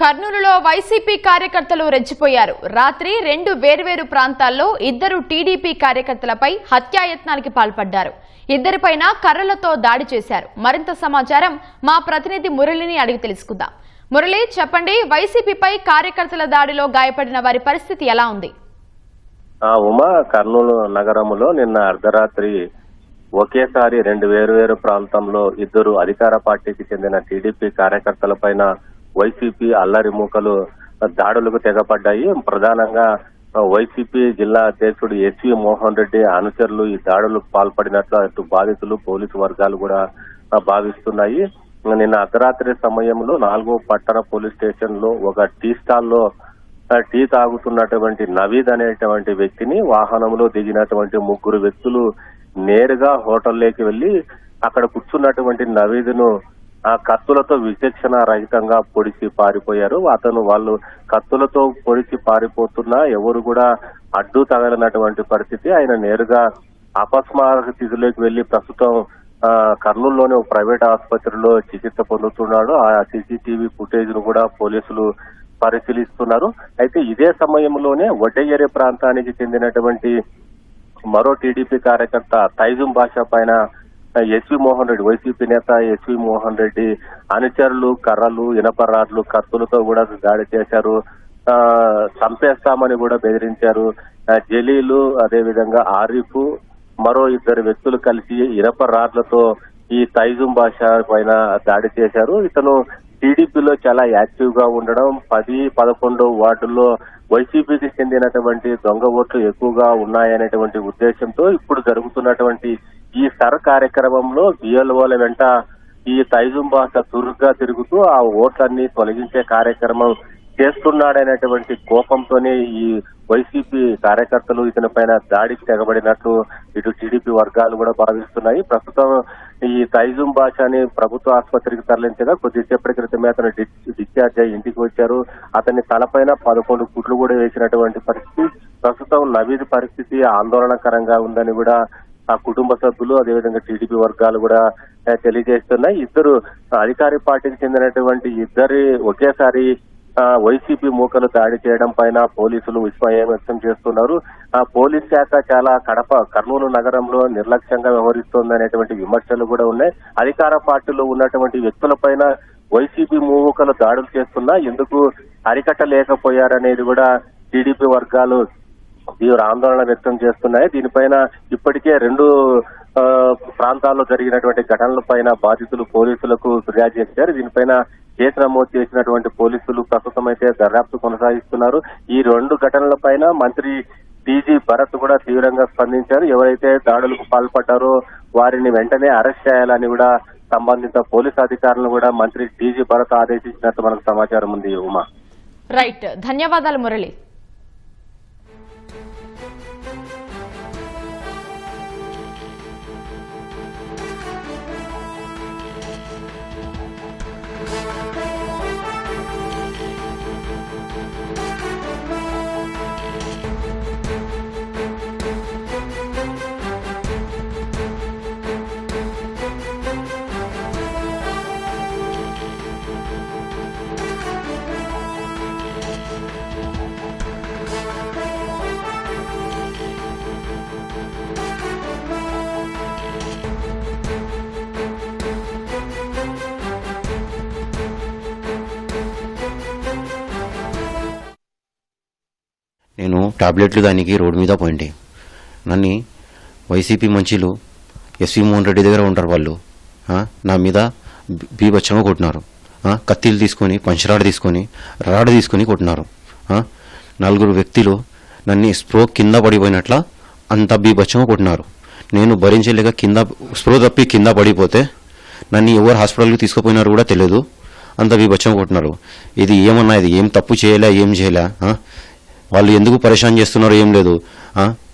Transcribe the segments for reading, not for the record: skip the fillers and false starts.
కర్నూలులో వైసీపీ కార్యకర్తలు రెచ్చిపోయారు. రాత్రి 2 వేర్వేరు ప్రాంతాల్లో ఇద్దరు టీడీపీ కార్యకర్తలపై హత్యాయత్నానికి పాల్పడ్డారు. ఇద్దరిపైన కర్రలతో దాడి చేశారు. మరింత సమాచారం మా ప్రతినిధి మురళిని అడిగి తెలుసుకుందాం. మురళి, చెప్పండి, వైసీపీపై కార్యకర్తల దాడిలో గాయపడిన వారి పరిస్థితి ఎలా ఉంది? ఉమా, కర్నూలు నగరంలో నిన్న అర్ధరాత్రి ఒకేసారి 2 వేర్వేరు ప్రాంతంలో ఇద్దరు అధికార పార్టీకి చెందిన టీడీపీ కార్యకర్తలపైన వైసీపీ అల్లరి మూకలు దాడులకు తెగపడ్డాయి. ప్రధానంగా వైసీపీ జిల్లా అధ్యక్షుడు ఎస్వి మోహన్ రెడ్డి అనుచరులు ఈ దాడులకు పాల్పడినట్లు అటు బాధితులు పోలీసు వర్గాలు కూడా భావిస్తున్నాయి. నిన్న అర్ధరాత్రి సమయంలో 4వ పట్టణ పోలీస్ స్టేషన్ లో ఒక టీ స్టాల్లో టీ తాగుతున్నటువంటి నవీద్ అనేటువంటి వ్యక్తిని వాహనంలో దిగినటువంటి 3 వ్యక్తులు నేరుగా హోటల్లోకి వెళ్లి అక్కడ కూర్చున్నటువంటి నవీద్ను కత్తులతో విచక్షణ రహితంగా పొడిచి పారిపోయారు. వాళ్ళు కత్తులతో పొడిచి పారిపోతున్నా ఎవరు కూడా అడ్డు తగలనటువంటి పరిస్థితి. ఆయన నేరుగా అపస్మారక స్థితిలోకి వెళ్లి ప్రస్తుతం కర్నూలులోని ఒక ప్రైవేట్ ఆసుపత్రిలో చికిత్స పొందుతున్నాడు. ఆ సీసీటీవీ ఫుటేజ్ ను కూడా పోలీసులు పరిశీలిస్తున్నారు. అయితే ఇదే సమయంలోనే వడ్డేయరే ప్రాంతానికి చెందినటువంటి మరో టీడీపీ కార్యకర్త తైజుం భాష పైన ఎస్వి మోహన్ రెడ్డి, వైసీపీ నేత ఎస్వి మోహన్ రెడ్డి అనుచరులు కర్రలు, ఇనప రాడ్లు, కత్తులతో కూడా దాడి చేశారు. చంపేస్తామని కూడా బెదిరించారు. జలీలు, అదేవిధంగా ఆరిఫ్, మరో 2 వ్యక్తులు కలిసి ఇనప రాడ్లతో ఈ తైజుం భాష పైన దాడి చేశారు. ఇతను టీడీపీలో చాలా యాక్టివ్ గా ఉండడం, 10-11 వార్డుల్లో వైసీపీకి చెందినటువంటి దొంగ ఓట్లు ఎక్కువగా ఉన్నాయనేటువంటి ఉద్దేశంతో ఇప్పుడు జరుగుతున్నటువంటి ఈ కార్యక్రమంలో బిఎల్ఓల వెంట ఈ తైజుం భాష చురుగ్గా తిరుగుతూ ఆ ఓట్లన్నీ తొలగించే కార్యక్రమం చేస్తున్నాడనేటువంటి కోపంతోనే ఈ వైసీపీ కార్యకర్తలు ఇతని పైన దాడికి తెగబడినట్లు ఇటు టీడీపీ వర్గాలు కూడా భావిస్తున్నాయి. ప్రస్తుతం ఈ తైజుం భాషని ప్రభుత్వ ఆసుపత్రికి తరలించగా కొద్దిసేపటి క్రితమే అతను డిశ్చార్జ్ అయ్యి ఇంటికి వచ్చారు. అతని తలపైన 11 కుట్లు కూడా వేసినటువంటి పరిస్థితి. ప్రస్తుతం నవీద్ పరిస్థితి ఆందోళనకరంగా ఉందని కూడా ఆ కుటుంబ సభ్యులు, అదేవిధంగా టీడీపీ వర్గాలు కూడా తెలియజేస్తున్నాయి. ఇద్దరు అధికార పార్టీకి చెందినటువంటి ఇద్దరి ఒకేసారి వైసీపీ మూకలు దాడి చేయడం పైన పోలీసులు విస్మయం వ్యక్తం చేస్తున్నారు. ఆ పోలీస్ శాఖ చాలా కర్నూలు నగరంలో నిర్లక్ష్యంగా వ్యవహరిస్తోందనేటువంటి విమర్శలు కూడా ఉన్నాయి. అధికార పార్టీలో ఉన్నటువంటి వ్యక్తులపైన వైసీపీ మూకలు దాడులు చేస్తున్నా ఎందుకు అరికట్టలేకపోయారనేది కూడా టీడీపీ వర్గాలు తీవ్ర ఆందోళన వ్యక్తం చేస్తున్నాయి. దీనిపైన ఇప్పటికే 2 ప్రాంతాల్లో జరిగినటువంటి ఘటనల పైన బాధితులు పోలీసులకు ఫిర్యాదు చేశారు. దీనిపైన కేసు నమోదు చేసినటువంటి పోలీసులు ప్రస్తుతం అయితే దర్యాప్తు కొనసాగిస్తున్నారు. ఈ 2 ఘటనల పైన మంత్రి టీజీ భరత్ కూడా తీవ్రంగా స్పందించారు. ఎవరైతే దాడులకు పాల్పడ్డారో వారిని వెంటనే అరెస్ట్ చేయాలని కూడా సంబంధిత పోలీసు అధికారులను కూడా మంత్రి టీజీ భరత్ ఆదేశించినట్టు మనకు సమాచారం ఉంది. ఉమా, రైట్, ధన్యవాదాలు మురళి. నేను టాబ్లెట్లు దానికి రోడ్డు మీద పోయింది. నన్ను వైసీపీ మంచిలు ఎస్వి మోహన్ రెడ్డి దగ్గర ఉంటారు. వాళ్ళు నా మీద బీభత్సంగా కొట్టినారు. కత్తిలు తీసుకొని, పంచరాడు తీసుకొని, రాడు తీసుకొని కొట్టినారు. 4 వ్యక్తులు నన్ను స్ప్రో కింద పడిపోయినట్ల అంత బీభత్సంగా కొట్టినారు. నేను భరించలేక స్ప్రో తప్పి కింద పడిపోతే నన్ను ఎవరు హాస్పిటల్కి తీసుకుపోయినారు కూడా తెలియదు. అంత బీభత్సంగా కొట్టినారు. ఇది ఏమన్నా, ఇది ఏం తప్పు చేయలే, ఏం చేయలే. వాళ్ళు ఎందుకు పరేషాన్ చేస్తున్నారో ఏం లేదు.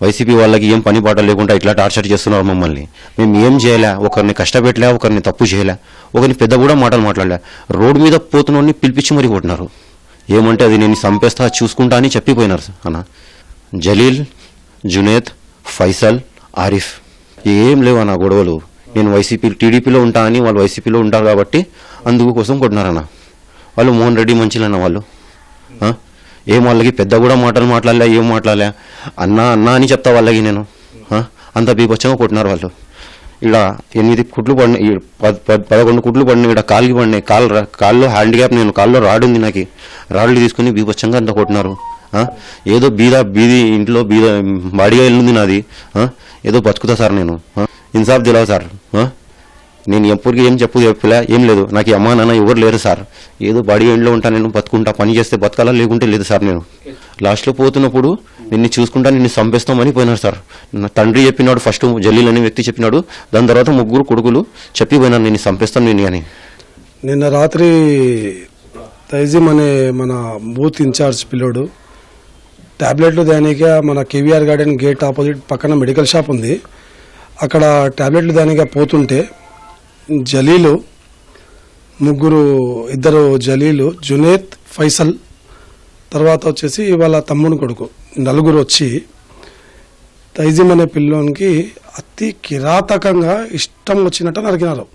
వైసీపీ వాళ్ళకి ఏం పని పాట లేకుండా ఇట్లా టార్చర్ చేస్తున్నారు మమ్మల్ని. మేము ఏం చేయలే, ఒకరిని కష్టపెట్టలే, ఒకరిని తప్పు చేయలే, ఒకరిని పెద్ద కూడా మాటలు మాట్లాడలే. రోడ్డు మీద పోతున్నోడిని పిలిపించి మరీ కొట్టినారు. ఏమంటే అది నేను చంపేస్తా చూసుకుంటా అని చెప్పిపోయినారు. జలీల్, జునేద్, ఫైసల్, ఆరిఫ్ ఏం లేవు అన్న గొడవలు. నేను టీడీపీలో ఉంటా అని వాళ్ళు వైసీపీలో ఉంటారు కాబట్టి అందుకోసం కొట్టినారన్న. వాళ్ళు మోహన్ రెడ్డి మంచిలన్న వాళ్ళు ఏం వాళ్ళకి పెద్ద కూడా మాటలు మాట్లాడలే, ఏం మాట్లాడలే, అన్నా అన్నా అని చెప్తా వాళ్ళకి నేను. అంత బీభత్సంగా కొట్టినారు వాళ్ళు. ఇక్కడ 8 కుట్లు పడినాయి, 11 కుట్లు పడినాయి, ఇక్కడ కాలుకి పడినాయి, కాళ్ళు హ్యాండిక్యాప్, నేను కాల్లో రాడు ఉంది, నాకు రాళ్ళు తీసుకుని బీభత్సంగా అంత కొట్టినారు. ఏదో బీది ఇంట్లో బాడీగా వెళ్ళింది నాది, ఏదో బతుకుతా సార్ నేను. ఇన్సాఫ్ దిలావు సార్. నేను ఎప్పటికీ చెప్పలే, ఏం లేదు, నాకు అమ్మా నాన్న ఎవరు లేరు సార్. ఏదో బాడీగా ఇంట్లో ఉంటా, నేను బతుకుంటా, పని చేస్తే బతకాలా, లేకుంటే లేదు సార్. నేను లాస్ట్లో పోతున్నప్పుడు నిన్ను చూసుకుంటా, నిన్ను చంపేస్తామని పోయినారు సార్. నా తండ్రి చెప్పినాడు, ఫస్ట్ జలీల్ అనే వ్యక్తి చెప్పినాడు, దాని తర్వాత 3 కొడుకులు చెప్పిపోయినారు నిన్ను చంపేస్తాను నేను అని. నిన్న రాత్రి తైజీమ్ అనే మన బూత్ ఇన్ఛార్జ్ పిల్లోడు టాబ్లెట్లు దానిగా మన కేవీఆర్ గార్డెన్ గేట్ ఆపోజిట్ పక్కన మెడికల్ షాప్ ఉంది, అక్కడ టాబ్లెట్లు దానిగా పోతుంటే జలీలు, 2 జలీలు, జునేద్, ఫైసల్, తర్వాత వచ్చేసి వాళ్ళ తమ్ముని కొడుకు 4 వచ్చి తైజీమ్ అనే పిల్లోనికి అతి కిరాతకంగా ఇష్టం వచ్చినట్టు నరికినారు.